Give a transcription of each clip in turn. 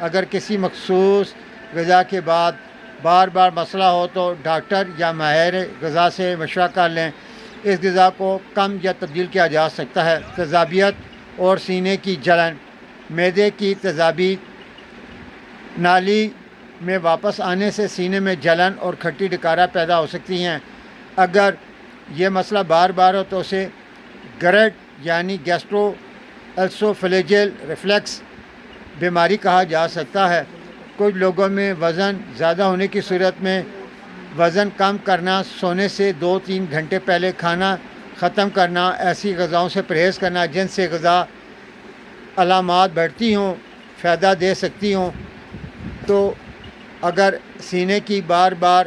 اگر کسی مخصوص غذا کے بعد بار بار مسئلہ ہو تو ڈاکٹر یا ماہر غذا سے مشورہ کر لیں۔ اس غذا کو کم یا تبدیل کیا جا سکتا ہے۔ تیزابیت اور سینے کی جلن، معدے کی تیزابی نالی میں واپس آنے سے سینے میں جلن اور کھٹی ڈکارہ پیدا ہو سکتی ہیں۔ اگر یہ مسئلہ بار بار ہو تو اسے گرڈ یعنی گیسٹرو اسوفیجیل ریفلیکس بیماری کہا جا سکتا ہے۔ کچھ لوگوں میں وزن زیادہ ہونے کی صورت میں وزن کم کرنا، سونے سے 2-3 گھنٹے پہلے کھانا ختم کرنا، ایسی غذاؤں سے پرہیز کرنا جن سے غذا علامات بڑھتی ہوں، فائدہ دے سکتی ہوں۔ تو اگر سینے کی بار بار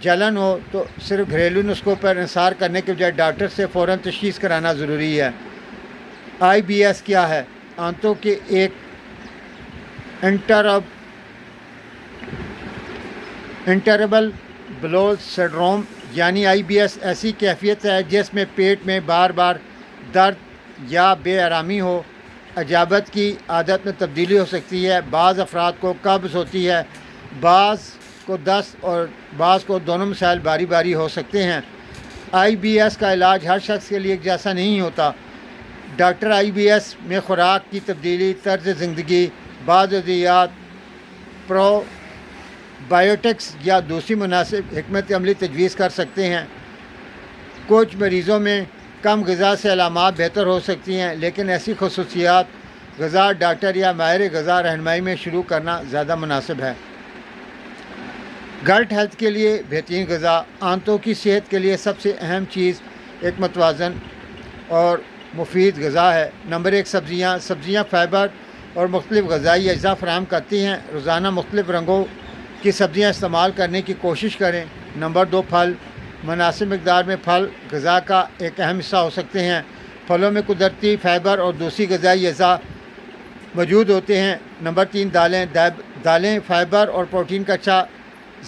جلن ہو تو صرف گھریلو نسخوں پر انحصار کرنے کے بجائے ڈاکٹر سے فوراً تشخیص کرانا ضروری ہے۔ آئی بی ایس کیا ہے؟ آنتوں کے ایک انٹربل بلول سنڈروم یعنی آئی بی ایس ایسی کیفیت ہے جس میں پیٹ میں بار بار درد یا بے آرامی ہو۔ اجابت کی عادت میں تبدیلی ہو سکتی ہے۔ بعض افراد کو قبض ہوتی ہے، بعض کو دست اور بعض کو دونوں مسائل باری باری ہو سکتے ہیں۔ آئی بی ایس کا علاج ہر شخص کے لیے ایک جیسا نہیں ہوتا۔ ڈاکٹر آئی بی ایس میں خوراک کی تبدیلی، طرز زندگی، بعض ادویات، پرو بایوٹکس یا دوسری مناسب حکمت عملی تجویز کر سکتے ہیں۔ کچھ مریضوں میں کم غذا سے علامات بہتر ہو سکتی ہیں، لیکن ایسی خصوصیات غذا ڈاکٹر یا ماہر غذا رہنمائی میں شروع کرنا زیادہ مناسب ہے۔ گٹ ہیلتھ کے لیے بہترین غذا۔ آنتوں کی صحت کے لیے سب سے اہم چیز ایک متوازن اور مفید غذا ہے۔ نمبر 1، سبزیاں فائبر اور مختلف غذائی اجزاء فراہم کرتی ہیں۔ روزانہ مختلف رنگوں کی سبزیاں استعمال کرنے کی کوشش کریں۔ نمبر 2، پھل۔ مناسب مقدار میں پھل غذا کا ایک اہم حصہ ہو سکتے ہیں۔ پھلوں میں قدرتی فائبر اور دوسری غذائی اجزاء موجود ہوتے ہیں۔ نمبر 3، دالیں فائبر اور پروٹین کا اچھا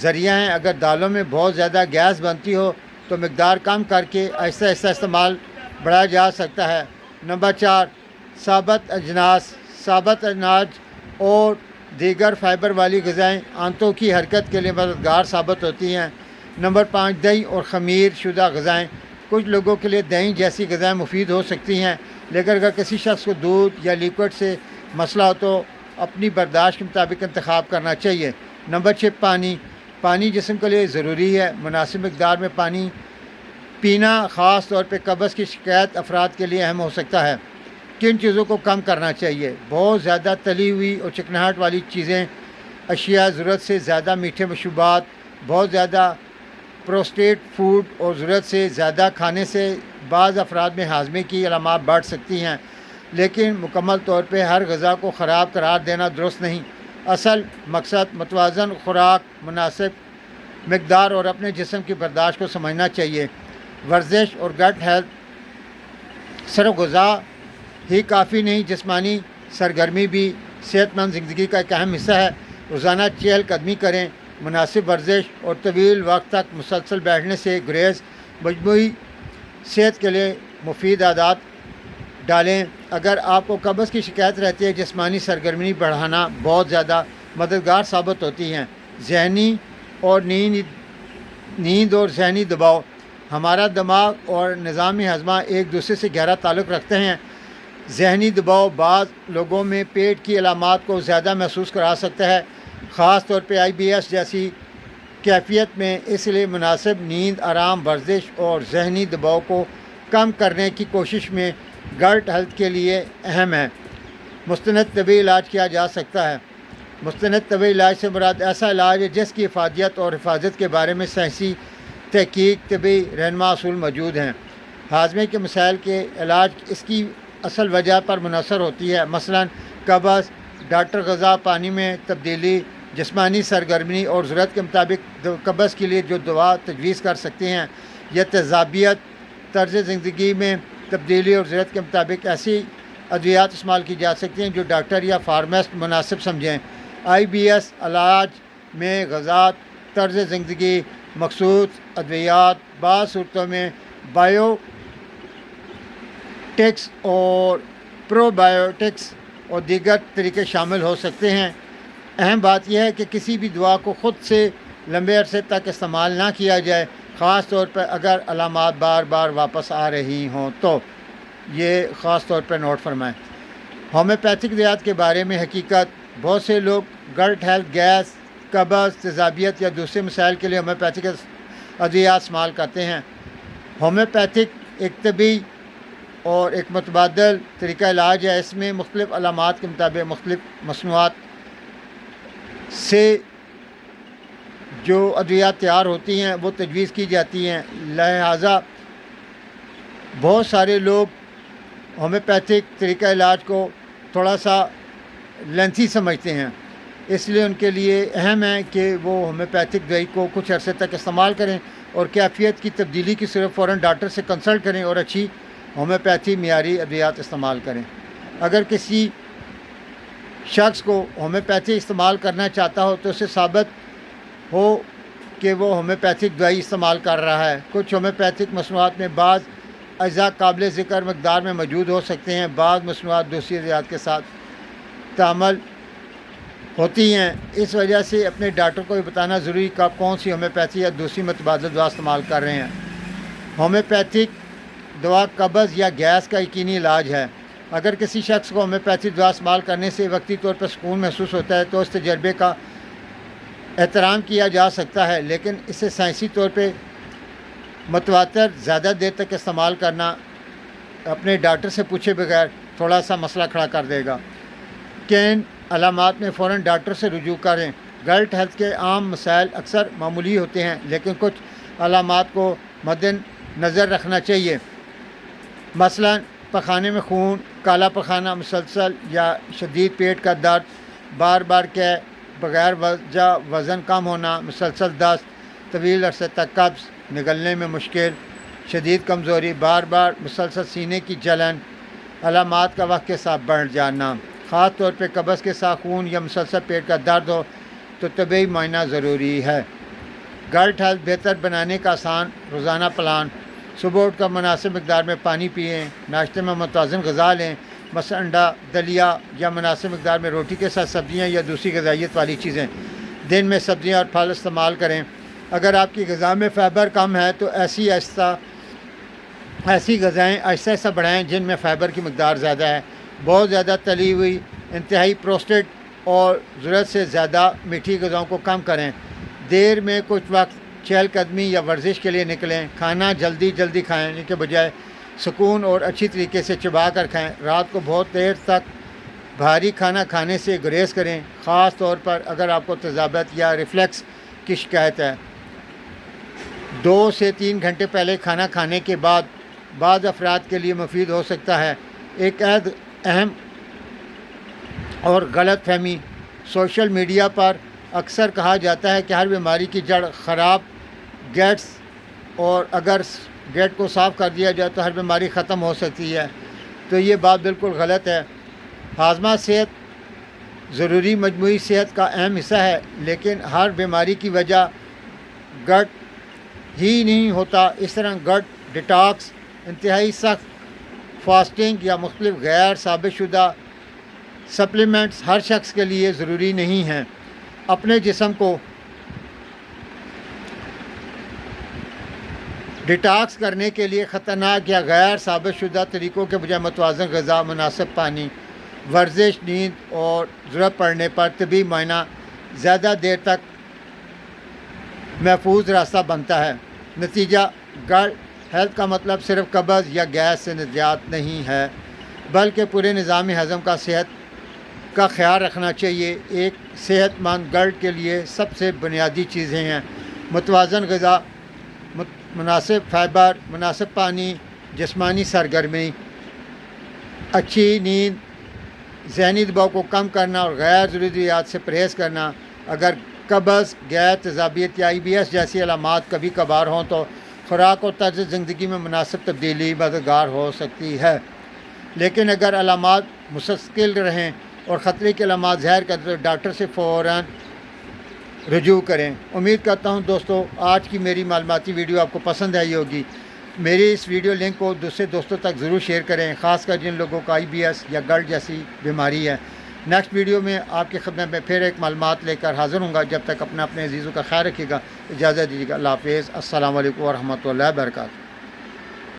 ذریعہ ہیں۔ اگر دالوں میں بہت زیادہ گیس بنتی ہو تو مقدار کم کر کے آہستہ آہستہ استعمال بڑھایا جا سکتا ہے۔ نمبر 4، ثابت اناج اور دیگر فائبر والی غذائیں آنتوں کی حرکت کے لیے مددگار ثابت ہوتی ہیں۔ نمبر 5، دہی اور خمیر شدہ غذائیں۔ کچھ لوگوں کے لیے دہی جیسی غذائیں مفید ہو سکتی ہیں، لیکن اگر کسی شخص کو دودھ یا لیکوڈ سے مسئلہ ہو تو اپنی برداشت کے مطابق انتخاب کرنا چاہیے۔ نمبر 6، پانی جسم کے لیے ضروری ہے۔ مناسب مقدار میں پانی پینا خاص طور پہ قبض کی شکایت افراد کے لیے اہم ہو سکتا ہے۔ کن چیزوں کو کم کرنا چاہیے؟ بہت زیادہ تلی ہوئی اور چکناہٹ والی چیزیں، اشیاء، ضرورت سے زیادہ میٹھے مشروبات، بہت زیادہ پروسیسڈ فوڈ اور ضرورت سے زیادہ کھانے سے بعض افراد میں ہاضمے کی علامات بڑھ سکتی ہیں، لیکن مکمل طور پہ ہر غذا کو خراب قرار دینا درست نہیں۔ اصل مقصد متوازن خوراک، مناسب مقدار اور اپنے جسم کی برداشت کو سمجھنا چاہیے۔ ورزش اور گٹ ہیلتھ صرف غذا ہی کافی نہیں، جسمانی سرگرمی بھی صحت مند زندگی کا ایک اہم حصہ ہے۔ روزانہ چہل قدمی کریں، مناسب ورزش اور طویل وقت تک مسلسل بیٹھنے سے گریز مجموعی صحت کے لیے مفید عادات ڈالیں۔ اگر آپ کو قبض کی شکایت رہتی ہے، جسمانی سرگرمی بڑھانا بہت زیادہ مددگار ثابت ہوتی ہیں۔ ذہنی اور نیند اور ذہنی دباؤ۔ ہمارا دماغ اور نظام ہضمہ ایک دوسرے سے گہرا تعلق رکھتے ہیں۔ ذہنی دباؤ بعض لوگوں میں پیٹ کی علامات کو زیادہ محسوس کرا سکتا ہے، خاص طور پہ آئی بی ایس جیسی کیفیت میں۔ اس لیے مناسب نیند، آرام، ورزش اور ذہنی دباؤ کو کم کرنے کی کوشش میں گٹ ہیلتھ کے لیے اہم ہے۔ مستند طبی علاج کیا جا سکتا ہے؟ مستند طبی علاج سے مراد ایسا علاج ہے جس کی افادیت اور حفاظت کے بارے میں سائنسی تحقیق، طبی رہنما اصول موجود ہیں۔ ہاضمے کے مسائل کے علاج اس کی اصل وجہ پر منحصر ہوتی ہے، مثلاً قبض، ڈاکٹر غذا، پانی میں تبدیلی، جسمانی سرگرمی اور ضرورت کے مطابق قبض کے لیے جو دوا تجویز کر سکتے ہیں، یا تیزابیت، طرز زندگی میں تبدیلی اور ضرورت کے مطابق ایسی ادویات استعمال کی جا سکتی ہیں جو ڈاکٹر یا فارماسسٹ مناسب سمجھیں۔ آئی بی ایس علاج میں غذا، طرز زندگی، مخصوص ادویات، بعض صورتوں میں بایوٹکس اور پرو بایوٹکس اور دیگر طریقے شامل ہو سکتے ہیں۔ اہم بات یہ ہے کہ کسی بھی دوا کو خود سے لمبے عرصے تک استعمال نہ کیا جائے، خاص طور پر اگر علامات بار بار واپس آ رہی ہوں تو یہ خاص طور پر نوٹ فرمائیں۔ ہومیوپیتھک ادویات کے بارے میں حقیقت: بہت سے لوگ گٹ ہیلتھ، گیس، قبض، تیزابیت یا دوسرے مسائل کے لیے ہومیوپیتھک ادویات استعمال کرتے ہیں۔ ہومیوپیتھک ایک طبی اور ایک متبادل طریقہ علاج ہے۔ اس میں مختلف علامات کے مطابق مختلف مصنوعات سے جو ادویات تیار ہوتی ہیں وہ تجویز کی جاتی ہیں، لہٰذا بہت سارے لوگ ہومیوپیتھک طریقہ علاج کو تھوڑا سا لینتھی سمجھتے ہیں، اس لیے ان کے لیے اہم ہے کہ وہ ہومیوپیتھک دوائی کو کچھ عرصے تک استعمال کریں اور کیفیت کی تبدیلی کی صرف فوراً ڈاکٹر سے کنسلٹ کریں اور اچھی ہومیوپیتھی معیاری ادویات استعمال کریں۔ اگر کسی شخص کو ہومیوپیتھی استعمال کرنا چاہتا ہو تو اسے ثابت ہو کہ وہ ہومیوپیتھک دوائی استعمال کر رہا ہے۔ کچھ ہومیوپیتھک مصنوعات میں بعض اجزاء قابل ذکر مقدار میں موجود ہو سکتے ہیں، بعض مصنوعات دوسری ادویات کے ساتھ تعامل ہوتی ہیں، اس وجہ سے اپنے ڈاکٹر کو یہ بتانا ضروری کہ آپ کون سی ہومیوپیتھی یا دوسری متبادل دوا استعمال کر رہے ہیں۔ ہومیوپیتھک دوا قبض یا گیس کا یقینی علاج ہے۔ اگر کسی شخص کو ہومیوپیتھی دوا استعمال کرنے سے وقتی طور پر سکون محسوس ہوتا ہے تو اس تجربے کا احترام کیا جا سکتا ہے، لیکن اسے سائنسی طور پہ متواتر زیادہ دیر تک استعمال کرنا اپنے ڈاکٹر سے پوچھے بغیر تھوڑا سا مسئلہ کھڑا کر دے گا۔ کن علامات میں فوراً ڈاکٹر سے رجوع کریں؟ گٹ ہیلتھ کے عام مسائل اکثر معمولی ہوتے ہیں، لیکن کچھ علامات کو مد نظر رکھنا چاہیے۔ مثلاً پخانے میں خون، کالا پخانہ مسلسل یا شدید پیٹ کا درد، بار بار کے بغیر وجہ وزن کم ہونا، مسلسل دست، طویل عرصے تک قبض، نگلنے میں مشکل، شدید کمزوری، بار بار مسلسل سینے کی جلن، علامات کا وقت کے ساتھ بڑھ جانا، خاص طور پہ قبض کے ساتھ خون یا مسلسل پیٹ کا درد ہو تو طبی معائنہ ضروری ہے۔ گٹ ہیلتھ بہتر بنانے کا آسان روزانہ پلان: صبح اٹھ کر مناسب مقدار میں پانی پئیں، ناشتے میں متوازن غذا لیں، مثلا انڈا، دلیا یا مناسب مقدار میں روٹی کے ساتھ سبزیاں یا دوسری غذائیت والی چیزیں، دن میں سبزیاں اور پھل استعمال کریں۔ اگر آپ کی غذا میں فائبر کم ہے تو ایسی غذائیں آہستہ آہستہ بڑھائیں جن میں فائبر کی مقدار زیادہ ہے۔ بہت زیادہ تلی ہوئی، انتہائی پروسیسڈ اور ضرورت سے زیادہ میٹھی غذاؤں کو کم کریں۔ دیر میں کچھ وقت چہل قدمی یا ورزش کے لیے نکلیں۔ کھانا جلدی کھائیں کے بجائے سکون اور اچھی طریقے سے چبا کر کھائیں۔ رات کو بہت دیر تک بھاری کھانا کھانے سے گریز کریں، خاص طور پر اگر آپ کو تیزابیت یا ریفلیکس کی شکایت ہے۔ 2 سے 3 گھنٹے پہلے کھانا کھانے کے بعد بعض افراد کے لیے مفید ہو سکتا ہے۔ ایک اہم اور غلط فہمی: سوشل میڈیا پر اکثر کہا جاتا ہے کہ ہر بیماری کی جڑ خراب گیٹس، اور اگر گیٹ کو صاف کر دیا جائے تو ہر بیماری ختم ہو سکتی ہے، تو یہ بات بالکل غلط ہے۔ ہاضمہ صحت ضروری مجموعی صحت کا اہم حصہ ہے، لیکن ہر بیماری کی وجہ گٹ ہی نہیں ہوتا۔ اس طرح گٹ ڈیٹاکس، انتہائی سخت فاسٹنگ یا مختلف غیر ثابت شدہ سپلیمنٹس ہر شخص کے لیے ضروری نہیں ہیں۔ اپنے جسم کو ڈیٹاکس کرنے کے لیے خطرناک یا غیر ثابت شدہ طریقوں کے بجائے متوازن غذا، مناسب پانی، ورزش، نیند اور ضرورت پڑنے پر طبی معائنہ زیادہ دیر تک محفوظ راستہ بنتا ہے۔ نتیجہ: گٹ ہیلتھ کا مطلب صرف قبض یا گیس سے نجات نہیں ہے، بلکہ پورے نظام ہضم کا صحت کا خیال رکھنا چاہیے۔ ایک صحت مند گٹ کے لیے سب سے بنیادی چیزیں ہیں: متوازن غذا، مناسب فائبر، مناسب پانی، جسمانی سرگرمی، اچھی نیند، ذہنی دباؤ کو کم کرنا اور غیر ضروری ادویات سے پرہیز کرنا۔ اگر قبض، گیس، تیزابیت یا IBS جیسی علامات کبھی کبھار ہوں تو خوراک اور طرز زندگی میں مناسب تبدیلی مددگار ہو سکتی ہے، لیکن اگر علامات مستقل رہیں اور خطرے کی علامات ظاہر کریں تو ڈاکٹر سے فوراً رجوع کریں۔ امید کرتا ہوں دوستو آج کی میری معلوماتی ویڈیو آپ کو پسند آئی ہوگی۔ میری اس ویڈیو لنک کو دوسرے دوستوں تک ضرور شیئر کریں، خاص کر جن لوگوں کا IBS یا گٹ جیسی بیماری ہے۔ نیکسٹ ویڈیو میں آپ کی خدمت میں پھر ایک معلومات لے کر حاضر ہوں گا. جب تک اپنے عزیزوں کا خیال رکھیے گا. اجازت دیجیے گا. اللہ حافظ. السلام علیکم ورحمۃ اللہ وبرکاتہ.